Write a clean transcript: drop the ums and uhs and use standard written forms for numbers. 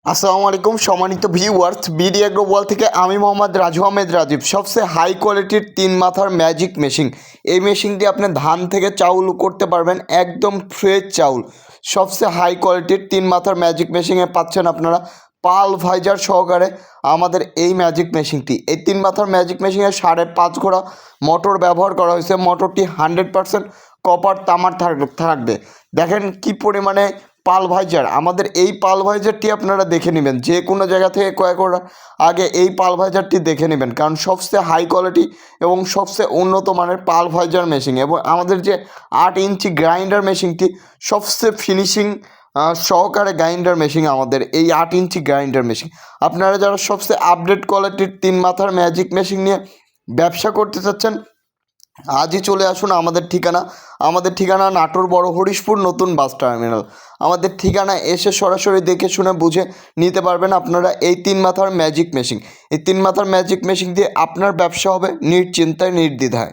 আসসালামু আলাইকুম সম্মানিত ভিউয়ার্স, বিডি এগ্রো ওয়ার্ল্ড থেকে আমি মোহাম্মদ রাজু আহমেদ রাজীব। সবচেয়ে হাই কোয়ালিটির 3 মাথার ম্যাজিক মেশিন। এই মেশিন দিয়ে আপনি ধান থেকে চাউল করতে পারবেন, একদম ফ্রেশ চাউল। সবচেয়ে হাই কোয়ালিটির 3 মাথার ম্যাজিক মেশিনে পাচ্ছেন আপনারা পালভাইজার সহকারে আমাদের এই ম্যাজিক মেশিনটি। এই 3 মাথার ম্যাজিক মেশিনে 5.5 ঘোড়া মোটর ব্যবহার করা হয়েছে। মোটরটি 100% কপার তামার থাকবে। দেখেন কি পরিমাণে পালভাইজার। আমাদের এই পালভাইজারটি আপনারা দেখে নেবেন, যে কোনো জায়গা থেকে ক্রয় করার আগে এই পালভাইজারটি দেখে নেবেন, কারণ সবচেয়ে হাই কোয়ালিটি এবং সবচেয়ে উন্নত মানের পালভাইজার মেশিন। এবং আমাদের যে 8 ইঞ্চি গ্রাইন্ডার মেশিনটি সবচেয়ে ফিনিশিং সহকারে গ্রাইন্ডার মেশিন, আমাদের এই 8 ইঞ্চি গ্রাইন্ডার মেশিন। আপনারা যারা সবচেয়ে আপডেট কোয়ালিটির 3 মাথার ম্যাজিক মেশিন নিয়ে ব্যবসা করতে চাচ্ছেন, আজই চলে আসুন। আমাদের ঠিকানা নাটোর বড় হরিশপুর নতুন বাস টার্মিনাল। আমাদের ঠিকানা এসে সরাসরি দেখে শুনে বুঝে নিতে পারবেন আপনারা এই 3 মাথার ম্যাজিক মেশিন। এই 3 মাথার ম্যাজিক মেশিন দিয়ে আপনার ব্যবসা হবে নিশ্চিন্তায় নির্দ্বিধায়।